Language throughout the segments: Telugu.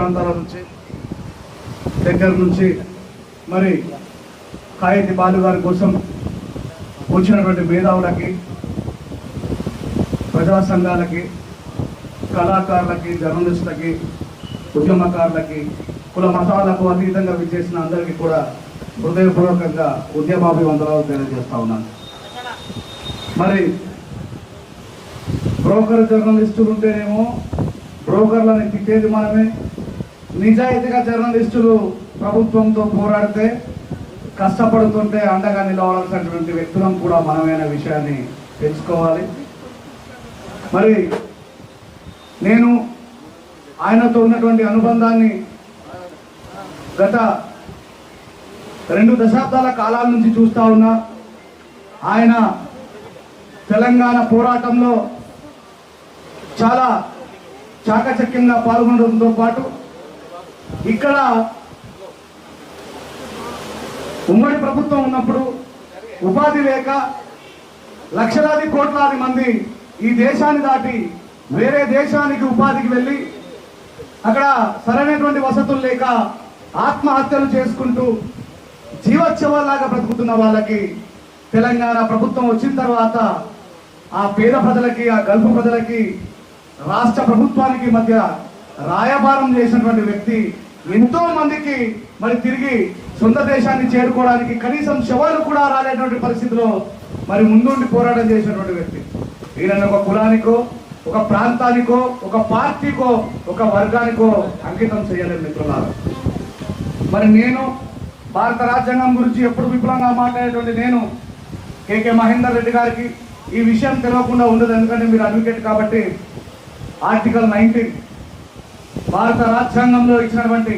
ప్రాంతాల నుంచి దగ్గర నుంచి మరి ఖాయతి బాలు గారి కోసం వచ్చినటువంటి మేధావులకి, ప్రజా సంఘాలకి, కళాకారులకి, జర్నలిస్టులకి, ఉద్యమకారులకి, కుల మతాలకు అతీతంగా విచ్చేసిన అందరికీ కూడా హృదయపూర్వకంగా ఉద్యమాభివందనాలు తెలియజేస్తా ఉన్నాను. మరి బ్రోకర్ జర్నలిస్టులు ఉంటేనేమో బ్రోకర్లని తిట్టేది మనమే, నిజాయితీగా జర్నలిస్టులు ప్రభుత్వంతో పోరాడితే కష్టపడుతుంటే అండగా నిలవాల్సినటువంటి వ్యక్తులను కూడా మనమైన విషయాన్ని తెలుసుకోవాలి. మరి నేను ఆయనతో ఉన్నటువంటి అనుబంధాన్ని గత 2 దశాబ్దాల కాలాల నుంచి చూస్తూ ఉన్నా. ఆయన తెలంగాణ పోరాటంలో చాలా చాకచక్యంగా పాల్గొనడంతో పాటు ఇక్కడ ఉమ్మడి ప్రభుత్వం ఉన్నప్పుడు ఉపాధి లేక లక్షలాది కోట్లాది మంది ఈ దేశాన్ని దాటి వేరే దేశానికి ఉపాధికి వెళ్ళి అక్కడ సరైనటువంటి వసతులు లేక ఆత్మహత్యలు చేసుకుంటూ జీవోత్సవాలాగా బ్రతుకుతున్న వాళ్ళకి తెలంగాణ ప్రభుత్వం వచ్చిన తర్వాత ఆ పేద ప్రజలకి, ఆ గల్ఫ్ ప్రజలకి, రాష్ట్ర ప్రభుత్వానికి మధ్య రాయబారం చేసినటువంటి వ్యక్తి. ఎంతో మందికి మరి తిరిగి సొంత దేశాన్ని చేరుకోవడానికి కనీసం శవాలు కూడా రాలేటువంటి పరిస్థితిలో మరి ముందుండి పోరాటం చేసినటువంటి వ్యక్తి. ఈయన ఒక కులానికో, ఒక ప్రాంతానికో, ఒక పార్టీకో, ఒక వర్గానికో అంకితం చేయలేదు మిత్రులారా. మరి నేను భారత రాజ్యాంగం గురించి ఎప్పుడు విపులంగా మాట్లాడేటువంటి నేను కేకే మహేందర్ రెడ్డి గారికి ఈ విషయం తెలియకుండా ఉండదు. ఎందుకంటే మీరు అడ్వకేట్ కాబట్టి ఆర్టికల్ 19 భారత రాజ్యాంగంలో ఇచ్చినటువంటి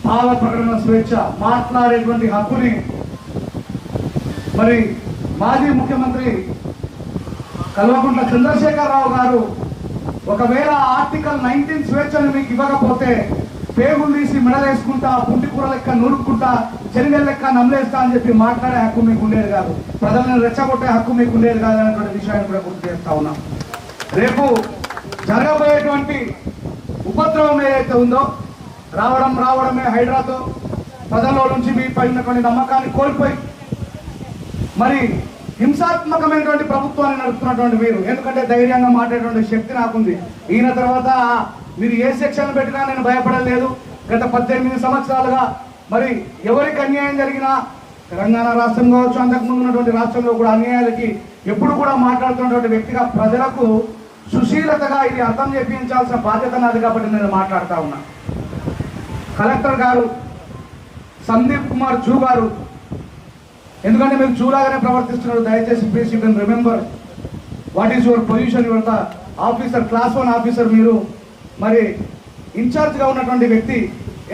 భావ ప్రకటన స్వేచ్ఛ, మాట్లాడేటువంటి హక్కుని మరి మాజీ ముఖ్యమంత్రి కల్వకుంట్ల చంద్రశేఖరరావు గారు ఒకవేళ ఆర్టికల్ 19 స్వేచ్ఛను మీకు ఇవ్వకపోతే పేగులు తీసి మెడలేసుకుంటా, పుంటి కూర లెక్క నూరుకుంటా, చెనిగల లెక్క నమ్మలేస్తా అని చెప్పి మాట్లాడే హక్కు మీకు ఉండేది కాదు, ప్రజలను రెచ్చగొట్టే హక్కు మీకు ఉండేది కాదు అనేటువంటి విషయాన్ని కూడా గుర్తు చేస్తా ఉన్నాం. రేపు జరగబోయేటువంటి ఉపద్రవం ఏదైతే ఉందో, రావడమే హైడ్రాతో ప్రజల్లో నుంచి మీ పైనటువంటి నమ్మకాన్ని కోల్పోయి మరి హింసాత్మకమైనటువంటి ప్రభుత్వాన్ని నడుపుతున్నటువంటి మీరు, ఎందుకంటే ధైర్యంగా మాట్లాడేటువంటి శక్తి నాకుంది. ఈయన తర్వాత మీరు ఏ సెక్షన్ పెట్టినా నేను భయపడలేదు. గత 18 సంవత్సరాలుగా మరి ఎవరికి అన్యాయం జరిగినా తెలంగాణ రాష్ట్రం కావచ్చు, అంతకుముందు ఉన్నటువంటి రాష్ట్రంలో కూడా అన్యాయాలకి ఎప్పుడు కూడా మాట్లాడుతున్నటువంటి వ్యక్తిగా ప్రజలకు సుశీలతగా ఇది అర్థం చేయించాల్సిన బాధ్యత నాది కాబట్టి నేను మాట్లాడుతూ ఉన్నా. కలెక్టర్ గారు సందీప్ కుమార్ జూ గారు, ఎందుకంటే మీరు జూలాగానే ప్రవర్తిస్తున్నారు, దయచేసి please you can remember what is your position. Your the officer, class 1 officer. మీరు మరి ఇన్ఛార్జ్గా ఉన్నటువంటి వ్యక్తి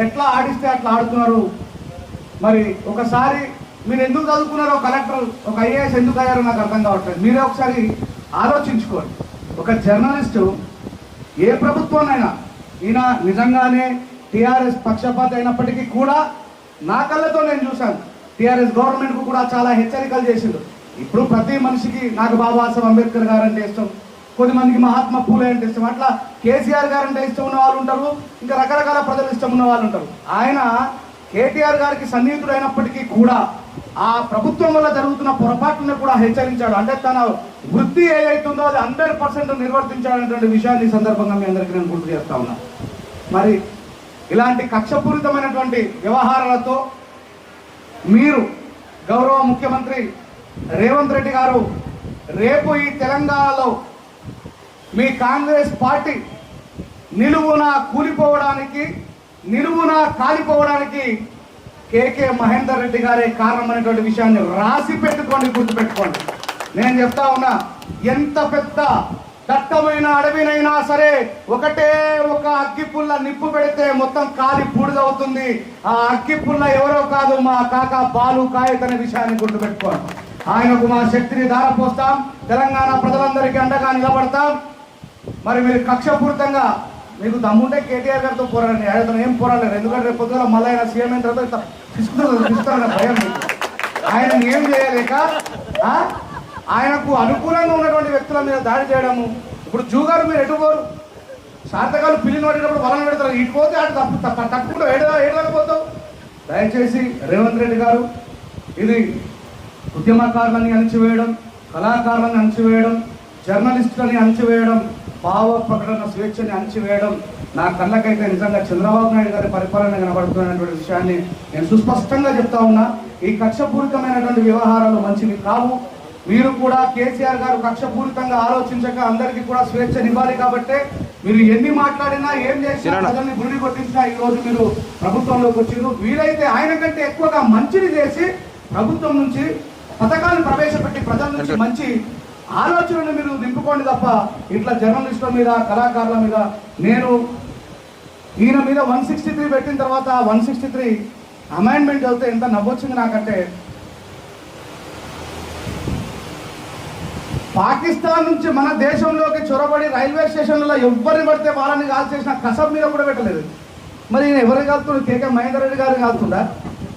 ఎట్లా ఆడిస్తే అట్లా ఆడుతున్నారు. మరి ఒకసారి మీరు ఎందుకు చదువుకున్నారో, కలెక్టర్ ఒక ఐఏఎస్ ఎందుకు అయ్యారో నాకు అర్థం కావట్లేదు. మీరే ఒకసారి ఆలోచించుకోండి. ఒక జర్నలిస్టు ఏ ప్రభుత్వాన్నైనా, ఈయన నిజంగానే టీఆర్ఎస్ పక్షపాతి అయినప్పటికీ కూడా నా కళ్ళతో నేను చూశాను, టీఆర్ఎస్ గవర్నమెంట్కు కూడా చాలా హెచ్చరికలు చేసిండు. ఇప్పుడు ప్రతి మనిషికి నాకు బాబాసాహెబ్ అంబేద్కర్ గారు అంటే ఇష్టం, కొద్దిమందికి మహాత్మా పూలే అంటే ఇష్టం, అట్లా కేసీఆర్ గారు అంటే ఇష్టం ఉన్న వాళ్ళు ఉంటారు, ఇంకా రకరకాల ప్రజలు ఇష్టం ఉన్న వాళ్ళు ఉంటారు. ఆయన కేటీఆర్ గారికి సన్నిహితుడు అయినప్పటికీ కూడా ఆ ప్రభుత్వం వల్ల జరుగుతున్న పొరపాట్లను కూడా హెచ్చరించాడు. అంటే తన వృత్తి ఏదైతుందో అది 100% నిర్వర్తించాలనేటువంటి విషయాన్ని ఈ సందర్భంగా మీ అందరికీ నేను గుర్తు చేస్తా ఉన్నా. మరి ఇలాంటి కక్షపూరితమైనటువంటి వ్యవహారాలతో మీరు గౌరవ ముఖ్యమంత్రి రేవంత్ రెడ్డి గారు రేపు ఈ తెలంగాణలో మీ కాంగ్రెస్ పార్టీ నిలువున కూలిపోవడానికి, నిలువున కాలిపోవడానికి కేకే మహేందర్ రెడ్డి గారే కారణమైనటువంటి విషయాన్ని రాసి పెట్టుకోండి, గుర్తుపెట్టుకోండి. నేను చెప్తా ఉన్నా, ఎంత పెద్ద దట్టమైన అడవినైనా సరే ఒకటే ఒక అగ్గిపుల్ల నిప్పు పెడితే మొత్తం కాలి బూడిదవుతుంది. ఆ అగ్గిపుల్ల ఎవరో కాదు, మా కాకా బాలు కాయత్ అనే విషయాన్ని గుర్తుపెట్టుకోండి. ఆయనకు మా శక్తిని ధారపోస్తాం, తెలంగాణ ప్రజలందరికీ అండగా నిలబడతాం. మరి మీరు కక్షపూరితంగా మీకు దమ్ముంటే కేటీఆర్ గారితో పోరాడండి, ఆయనతో ఏం పోరాడలేదు. ఎందుకంటే రేపు పొద్దున మళ్ళీ ఆయన సీఎం అయిన తర్వాత తీసుకున్నారన్న భయం. ఆయన ఏం చేయలేక ఆయనకు అనుకూలంగా ఉన్నటువంటి వ్యక్తుల మీద దాడి చేయడము. ఇప్పుడు జూ గారు మీరు ఎటు పోరు, శాతకాలు పిల్లిని పడేటప్పుడు వలన పెడతారు, ఇటు పోతే అటు తప్పుకుంటూ ఏడలేకపోతావు. దయచేసి రేవంత్ రెడ్డి గారు, ఇది ఉద్యమకారులని అణచివేయడం, కళాకారులని అణచివేయడం, జర్నలిస్టులని అణచివేయడం, భావ ప్రకటన స్వేచ్ఛని అణచివేయడం నా కళ్ళకైతే నిజంగా చంద్రబాబు నాయుడు గారి పరిపాలన కనబడుతున్నటువంటి విషయాన్ని నేను సుస్పష్టంగా చెప్తా ఉన్నా. ఈ కక్షపూరితమైనటువంటి వ్యవహారాలు మంచివి కావు. మీరు కూడా కేసీఆర్ గారు కక్షపూరితంగా ఆలోచించక అందరికీ కూడా స్వేచ్ఛనివ్వాలి కాబట్టి మీరు ఎన్ని మాట్లాడినా ఏం చేసినా ప్రజల్ని గురి కొట్టించినా ఈ రోజు మీరు ప్రభుత్వంలోకి వచ్చారు. వీలైతే ఆయన కంటే ఎక్కువగా మంచిని చేసి ప్రభుత్వం నుంచి పథకాలను ప్రవేశపెట్టి ప్రజల నుంచి మంచి ఆలోచనలు మీరు నింపుకోండి తప్ప ఇట్లా జర్నలిస్టుల మీద కళాకారుల మీద నేను ఈయన మీద 163 పెట్టిన తర్వాత 163 అమెండ్మెంట్ చదివితే ఎంత నవ్వొచ్చింది నాకంటే, పాకిస్తాన్ నుంచి మన దేశంలోకి చొరబడి రైల్వే స్టేషన్లలో ఎవరిని పడితే వాళ్ళని కాల్ చేసిన కసబ్ మీద కూడా పెట్టలేదు. మరి ఈయన ఎవరికి కాలుతుండే? కేకే మహేందర్ రెడ్డి గారిని కాలుతుందా,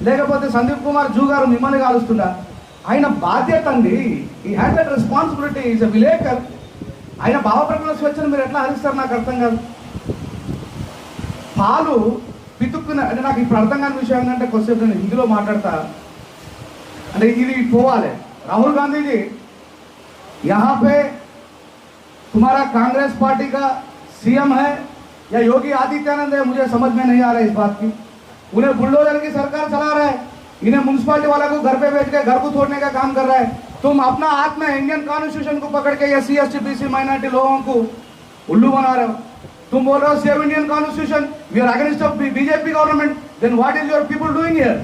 లేకపోతే సందీప్ కుమార్ జూ గారు మిమ్మల్ని కాలుస్తుందా? ఆయన బాధ్యత అండి. ఈ had that responsibility is a విలేకర్. ఆయన భావప్రకటన స్వేచ్ఛను మీరు ఎట్లా హరిస్తారు నాకు అర్థం కాదు. పాలు పితుక్కున అంటే నాకు ఇప్పుడు అర్థం కాని విషయం ఏంటంటే కొద్దిసేపు నేను హిందీలో మాట్లాడతా అంటే ఇది పోవాలి. రాహుల్ गांधी जी यहाँ पे तुम्हारा कांग्रेस पार्टी का सीएम है या योगी आदित्यनाथ है, मुझे समझ में नहीं आ रहा है इस बात की. उन्हें बुलडोजर की सरकार चला रहा है, इन्हें म्यूनसिपालिटी वाला को घर पे भेज के घर को तोड़ने का काम कर रहा है. तुम अपना हाथ में इंडियन कॉन्स्टिट्यूशन को पकड़ के SC ST BC माइनॉरिटी लोगों को उल्लू बना रहे हो. तुम बोल रहे हो save Indian constitution, we are against of BJP government, then what is your people doing here?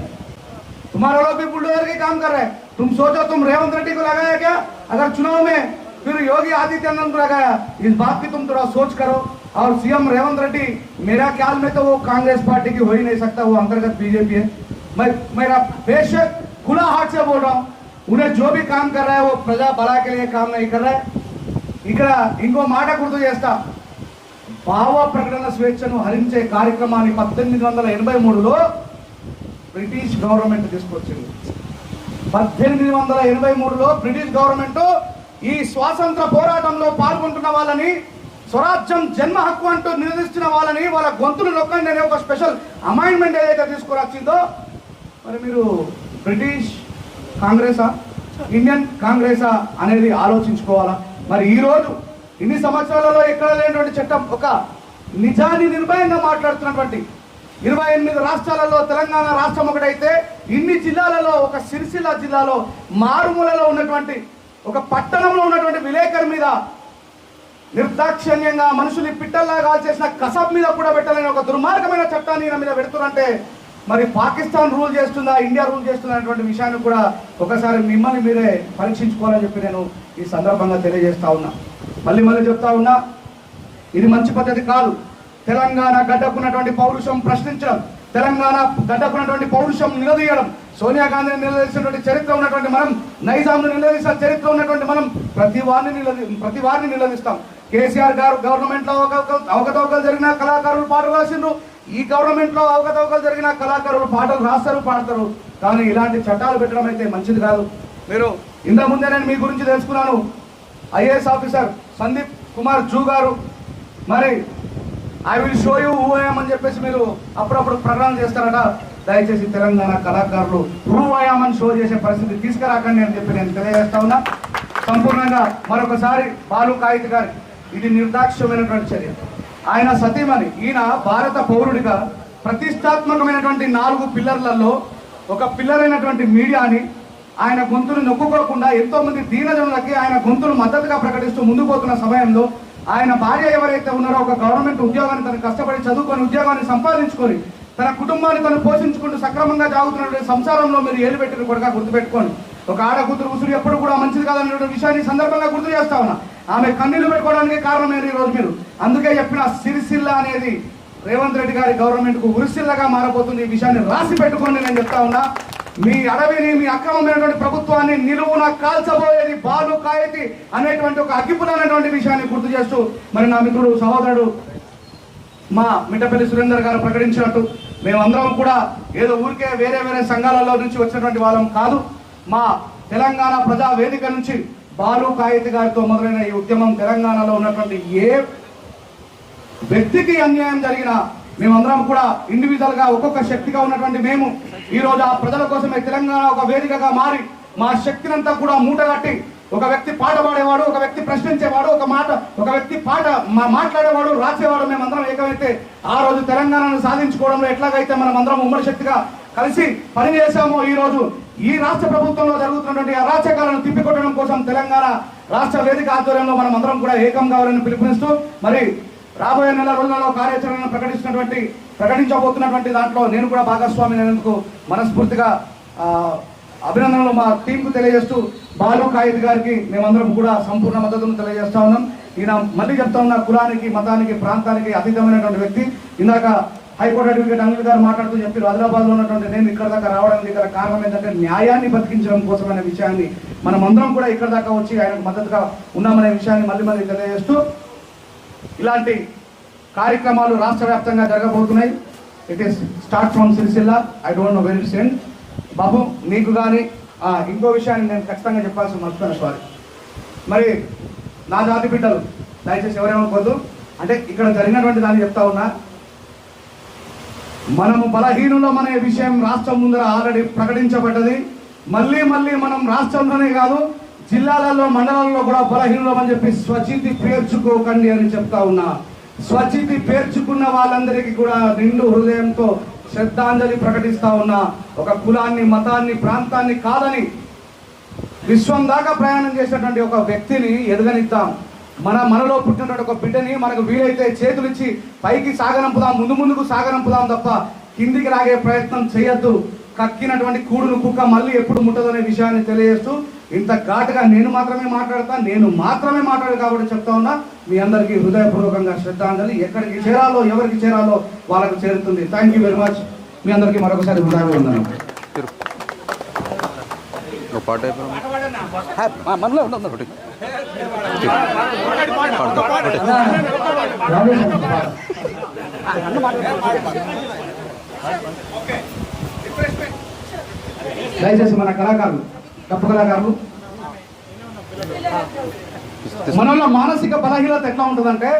तुम्हारा लोग भी बुलडोजर के काम कर रहे हैं. तुम सोचो तुम रेवंत रेड्डी को लगाया क्या अगर चुनाव में, फिर योगी आदित्यनाथ को लगाया. इस बात की तुम थोड़ा सोच करो. और सीएम रेवंत रेड्डी मेरा ख्याल में तो वो कांग्रेस पार्टी की हो ही नहीं सकता, वो अंतर्गत बीजेपी है. मेरा बेशक खुला हाथ से बोल रहा हूँ, उन्हें जो भी काम कर रहा है वो प्रजा भला के लिए काम नहीं कर रहा है. ఇక్కడ ఇంకో మాట గుర్తు చేస్తా, భావ ప్రకటన స్వేచ్ఛను హరించే కార్యక్రమాన్ని 1883లో బ్రిటిష్ గవర్నమెంట్ తీసుకొచ్చింది. 1883లో బ్రిటిష్ గవర్నమెంట్ ఈ స్వాతంత్ర పోరాటంలో పాల్గొంటున్న వాళ్ళని, స్వరాజ్యం జన్మ హక్కు అంటూ నిలదీస్తున్న వాళ్ళని వాళ్ళ గొంతులు నొక్కండి అనే ఒక స్పెషల్ అమైండ్మెంట్ ఏదైతే తీసుకురొచ్చిందో, మరి మీరు బ్రిటిష్ కాంగ్రెసా ఇండియన్ కాంగ్రెసా అనేది ఆలోచించుకోవాలా. మరి ఈరోజు ఇన్ని సంవత్సరాలలో ఎక్కడ లేనటువంటి చట్టం, ఒక నిజాన్ని నిర్భయంగా మాట్లాడుతున్నటువంటి 28 రాష్ట్రాలలో తెలంగాణ రాష్ట్రం ఒకటైతే, ఇన్ని జిల్లాలలో ఒక సిరిసిల్ల జిల్లాలో మారుమూలలో ఉన్నటువంటి ఒక పట్టణంలో ఉన్నటువంటి విలేకరు మీద నిర్దాక్షిణ్యంగా మనుషులు పిట్టల్లాగా చేసిన కసబ్ మీద కూడా పెట్టలేని ఒక దుర్మార్గమైన చట్టాన్ని ఈయన మీద పెడుతున్నంటే మరి పాకిస్తాన్ రూల్ చేస్తుందా, ఇండియా రూల్ చేస్తుందా అనేటువంటి విషయాన్ని కూడా ఒకసారి మిమ్మల్ని మీరే పరీక్షించుకోవాలని చెప్పి నేను ఈ సందర్భంగా తెలియజేస్తా ఉన్నా. మళ్ళీ చెప్తా ఉన్నా, ఇది మంచి పద్ధతి కాదు. తెలంగాణ గడ్డకున్నటువంటి పౌరుషం ప్రశ్నించడం, తెలంగాణ గడ్డకున్నటువంటి పౌరుషం నిలదీయడం, సోనియా గాంధీని నిలదీసినటువంటి చరిత్ర ఉన్నటువంటి మనం, నైజాంను నిలదీసిన చరిత్ర ఉన్నటువంటి మనం ప్రతి వారిని నిలదీస్తాం. కేసీఆర్ గారు గవర్నమెంట్ లో అవకతవకలు జరిగిన కళాకారులు పాటలు రాసిండ్రు, ఈ గవర్నమెంట్ లో అవకతవకలు జరిగిన కళాకారులు పాటలు రాస్తారు, పాడతారు. కానీ ఇలాంటి చట్టాలు పెట్టడం అయితే మంచిది కాదు. మీరు ఇంత ముందే నేను మీ గురించి తెలుసుకున్నాను. IAS officer Sandeep Kumar zoo గారు, మరి I will show you who I am అని చెప్పేసి మీరు అప్పుడప్పుడు ప్రకటన చేస్తారట. దయచేసి తెలంగాణ కళాకారులు హూ ఐ యామ్ అని షో చేసే పరిస్థితి తీసుకురాకండి అని చెప్పి నేను తెలియజేస్తా ఉన్నా. సంపూర్ణంగా మరొకసారి బాలు కాయిత్ గారి ఇది నిర్దాక్ష్యమైనటువంటి చర్య. ఆయన సతీమణి, ఈయన భారత పౌరుడిగా ప్రతిష్టాత్మకమైనటువంటి 4 పిల్లర్లలో ఒక పిల్లర్ అయినటువంటి మీడియాని ఆయన గొంతును నొక్కుకోకుండా ఎంతో మంది దీనజనులకి ఆయన గొంతును మద్దతుగా ప్రకటిస్తూ ముందుకు పోతున్న సమయంలో ఆయన భార్య ఎవరైతే ఉన్నారో ఒక గవర్నమెంట్ ఉద్యోగాన్ని తను కష్టపడి చదువుకొని ఉద్యోగాన్ని సంపాదించుకొని తన కుటుంబాన్ని తను పోషించుకుంటూ సక్రమంగా సాగుతున్నటువంటి సంసారంలో మీరు ఏలు పెట్టిన కూడా గుర్తుపెట్టుకోండి. ఒక ఆడ కూతురు ఉసురు ఎప్పుడు కూడా మంచిది కాదనేటువంటి విషయాన్ని సందర్భంగా గుర్తు చేస్తా ఉన్నా. ఆమె కన్నీళ్లు పెట్టుకోవడానికి కారణం ఏంటి ఈరోజు మీరు? అందుకే చెప్పిన సిరిసిల్ల అనేది రేవంత్ రెడ్డి గారి గవర్నమెంట్ కు ఉరిసిల్లగా మారబోతుంది. ఈ విషయాన్ని రాసి పెట్టుకోండి నేను చెప్తా ఉన్నా. మీ అడవిని, మీ అక్రమమైనటువంటి ప్రభుత్వాన్ని నిలువున కాల్చబోయేది బాలు కాయతి అనేటువంటి ఒక అగ్గిపులైనటువంటి విషయాన్ని గుర్తు చేస్తూ మరి నా మిత్రుడు సహోదరుడు మా మిట్టపల్లి సురేందర్ గారు ప్రకటించినట్టు మేమందరం కూడా ఏదో ఊరికే వేరే సంఘాలలో నుంచి వచ్చినటువంటి వాళ్ళం కాదు. మా తెలంగాణ ప్రజా వేదిక నుంచి బాలు కాయతి గారితో మొదలైన ఈ ఉద్యమం తెలంగాణలో ఉన్నటువంటి ఏ వ్యక్తికి అన్యాయం జరిగిన మేమందరం కూడా ఇండివిజువల్ గా ఒక్కొక్క శక్తిగా ఉన్నటువంటి మేము ఈ రోజు ఆ ప్రజల కోసమే తెలంగాణ ఒక వేదికగా మారి మా శక్తినంతా కూడా మూటగట్టి ఒక వ్యక్తి పాట పాడేవాడు, ఒక వ్యక్తి ప్రశ్నించేవాడు, ఒక వ్యక్తి మాట్లాడేవాడు, రాసేవాడు, మేమందరం ఏకమైతే ఆ రోజు తెలంగాణను సాధించుకోవడంలో ఎట్లాగైతే మనం అందరం ఉమ్మడి శక్తిగా కలిసి పనిచేశామో ఈ రోజు ఈ రాష్ట్ర ప్రభుత్వంలో జరుగుతున్నటువంటి అరాచకాలను తిప్పికొట్టడం కోసం తెలంగాణ రాష్ట్ర వేదిక ఆధ్వర్యంలో మనం అందరం కూడా ఏకం కావాలని పిలుపునిస్తూ మరి రాబోయే నెల రోజులలో కార్యాచరణను ప్రకటించబోతున్నటువంటి దాంట్లో నేను కూడా భాగస్వామి అయినందుకు మనస్ఫూర్తిగా అభినందనలు మా టీంకు తెలియజేస్తూ బాలు ఖాయిద్ గారికి మేమందరం కూడా సంపూర్ణ మద్దతును తెలియజేస్తా ఉన్నాం. ఈయన మళ్ళీ చెప్తా ఉన్న కులానికి, మతానికి, ప్రాంతానికి అతీతమైనటువంటి వ్యక్తి. ఇందాక హైకోర్టు అడ్వకేట్ అనిల్ గారు మాట్లాడుతూ చెప్పారు, హైదరాబాద్ లో ఉన్నటువంటి నేను ఇక్కడ దాకా రావడానికి గల కారణం ఏంటంటే న్యాయాన్ని బతికించడం కోసమనే విషయాన్ని మనం అందరం కూడా ఇక్కడ దాకా వచ్చి ఆయనకు మద్దతుగా ఉన్నామనే విషయాన్ని మళ్ళీ తెలియజేస్తూ ఇలాంటి కార్యక్రమాలు రాష్ట్ర వ్యాప్తంగా జరగబోతున్నాయి. It is start from Sircilla. I don't know where it's end. బాబు నీకు కానీ ఇంకో విషయాన్ని నేను ఖచ్చితంగా చెప్పాల్సి మర్చిపోయిన సారీ. మరి నా జాతి బిడ్డలు దయచేసి ఎవరేమనుకోవద్దు, అంటే ఇక్కడ జరిగినటువంటి దాన్ని చెప్తా ఉన్నా. మనము బలహీనులం అనే విషయం రాష్ట్రం ముందర ఆల్రెడీ ప్రకటించబడ్డది. మళ్ళీ మనం రాష్ట్రంలోనే కాదు జిల్లాలలో, మండలాల్లో కూడా బలహీనులం అని చెప్పి స్వచితి పేర్చుకోకండి అని చెప్తా ఉన్నా. స్వచితి పేర్చుకున్న వాళ్ళందరికీ కూడా నిండు హృదయంతో శ్రద్ధాంజలి ప్రకటిస్తా ఉన్నా. ఒక కులాన్ని, మతాన్ని, ప్రాంతాన్ని కాదని విశ్వం దాకా ప్రయాణం చేసినటువంటి ఒక వ్యక్తిని ఎదగనిద్దాం. మనలో పుట్టినటువంటి ఒక బిడ్డని మనకు వీలైతే చేతులిచ్చి పైకి సాగనంపుదాం, ముందుకు సాగనంపుదాం తప్ప కిందికి లాగే ప్రయత్నం చేయొద్దు. కక్కినటువంటి కూడును కుక్క మళ్ళీ ఎప్పుడు ముట్టదనే విషయాన్ని తెలియజేస్తూ ఇంత ఘాటుగా నేను మాత్రమే మాట్లాడు కాబట్టి చెప్తా ఉన్నా. మీ అందరికీ హృదయపూర్వకంగా శ్రద్ధాంజలి. ఎక్కడికి చేరాలో, ఎవరికి చేరాలో వాళ్ళకు చేరుతుంది. Thank you very much. మీ అందరికీ మరొకసారి హృదయంగా ఉన్నాను. దయచేసి మన కళాకారులు, తప్పు కళాకారులు, మనలో మానసిక బలహీనత ఎట్లా ఉంటుందంటే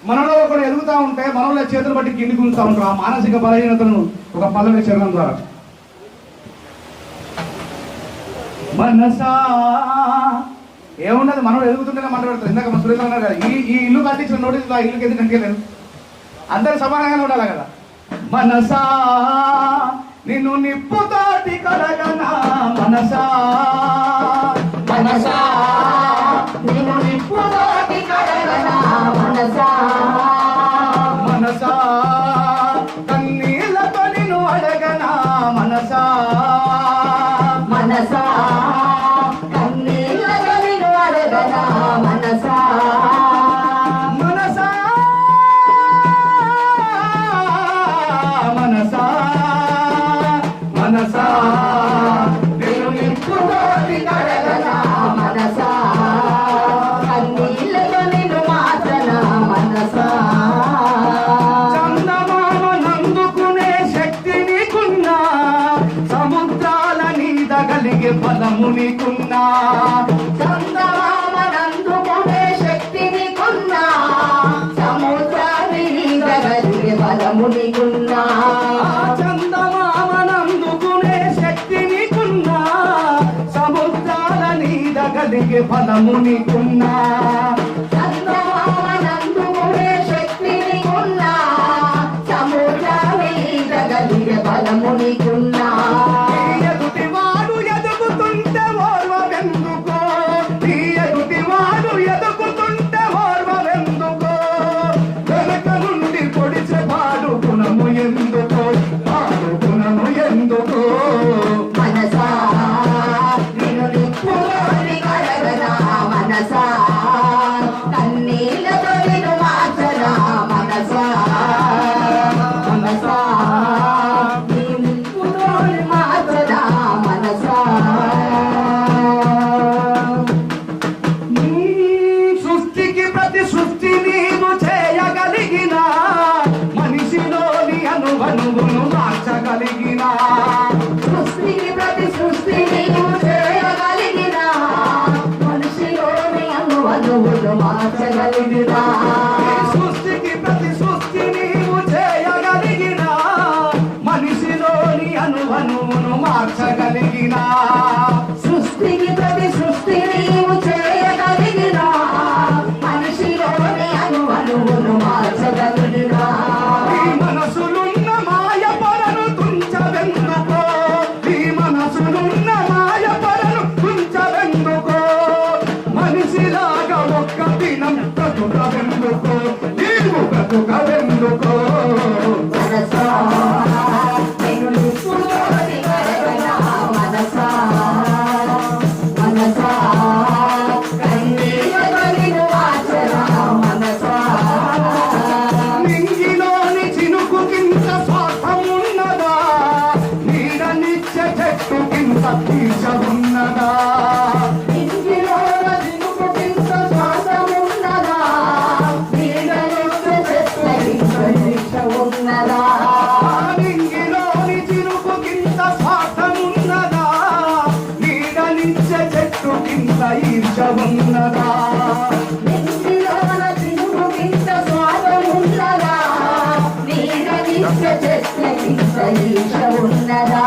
మనలో ఒకరు ఎదుగుతూ ఉంటే మనలో చేతులు బట్టి కిందికి ఉంచుతూ ఉంటారు. ఆ మానసిక బలహీనతను ఒక పల్లవి చేరడం ద్వారా మనసా ఏమున్నది, మనం ఎదుగుతుంటేనే మాట్లాడతారు. ఇందాక మన సురేంద్ర అన్నారు కదా, ఈ ఇల్లు కట్టించిన నోటీసులు ఆ ఇల్లుకి ఎందుకు కనిపించలేదు, అందరు సమానంగానే ఉండాలి కదా. మనసా నిన్ను నిప్పుతోటి కలగనా, మనసా మనసా నిన్ను నిప్పుతోటి కలగనా, మనసా మనసా కన్నీళ్లతో నిన్ను అడగనా, మనసా మనసా కన్నీళ్లతో నిన్ను అడగనా, మనసా మనసా మనసా మనసా నిన్ను నిప్పుతోటి కడగనా, మనసా కన్నీళ్లతో నిన్ను మార్చనా, మనసా చందమామ నందుకునే శక్తి నీకున్నా, సముద్రాల నీదగలిగే బలము నీకున్నా. చందమామ నందుకునే శక్తి నీకున్నా, సముద్రాల నీదగలిగే బలము నీకున్నా. చందమామ నందుకునే శక్తి నీకున్నా, సముద్రాల నీదగలిగే బలము నీకున్నా. చందమామ నందుకునే శక్తి నీకున్నా, సముద్రాల నీదగలిగే బలము నీకున్నా. ఎదుటివాడు ఎదుగుతుంటే ఓర్వవెందుకో, నీ ఎదుటివాడు ఎదుగుతుంటే ఓర్వవెందుకో, వెనక నుండి పొడిచే పాడు గుణము ఎందుకో, పాడు గుణము ఎందుకో. మనసా నిన్ను నిప్పుతోటి కడగనా, మనసా కన్నీళ్లతో నిన్ను మార్చనా, మనసా మనసా నీ నిప్పుతోటి మార్చనా, మనసా. సృష్టికి ప్రతి సృష్టి నీవు చేయగలిగిన, మనిషిలోని అనువనువును మార్చగలిగిన. సృష్టికి ప్రతి సృష్టి నీవు చేయగలిగిన, మనిషిలోని అనువనువును మార్చగలిగిన. సృష్టికి ప్రతి ఉన్నదా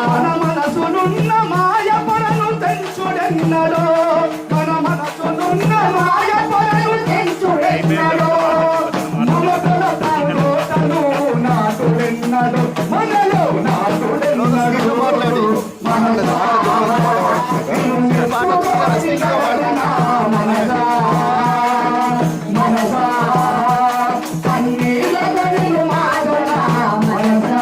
మన మనసునున్న మాయ పొరను తెంచుడెన్నడో మన మనసునున్న మాయ పొరను తెంచుడెన్నడో మమతల తాగోతను నాటుడెన్నడో మనలో నాటుడెన్నడో మనసా మనసా మనసా కన్నీళ్ళని మాదనా మనసా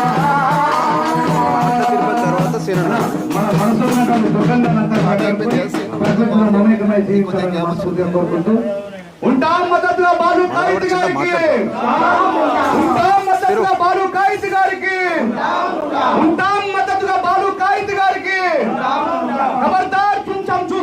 మన మనసులో ఉన్నటువంటి దుర్గంధాన్నంతా మమేకమై జీవించాలని మనస్ఫూర్తిగా కోరుకుంటూ ఉంటాం మద్దతుగా బాలు కాయిత్ గారికి ఉంటాం మద్దతుగా బాలు కాయిత్ గారికి ఉంటాం మద్దతుగా బాలు కాయిత్ గారికి ఖబర్దార్ చుంచం చూ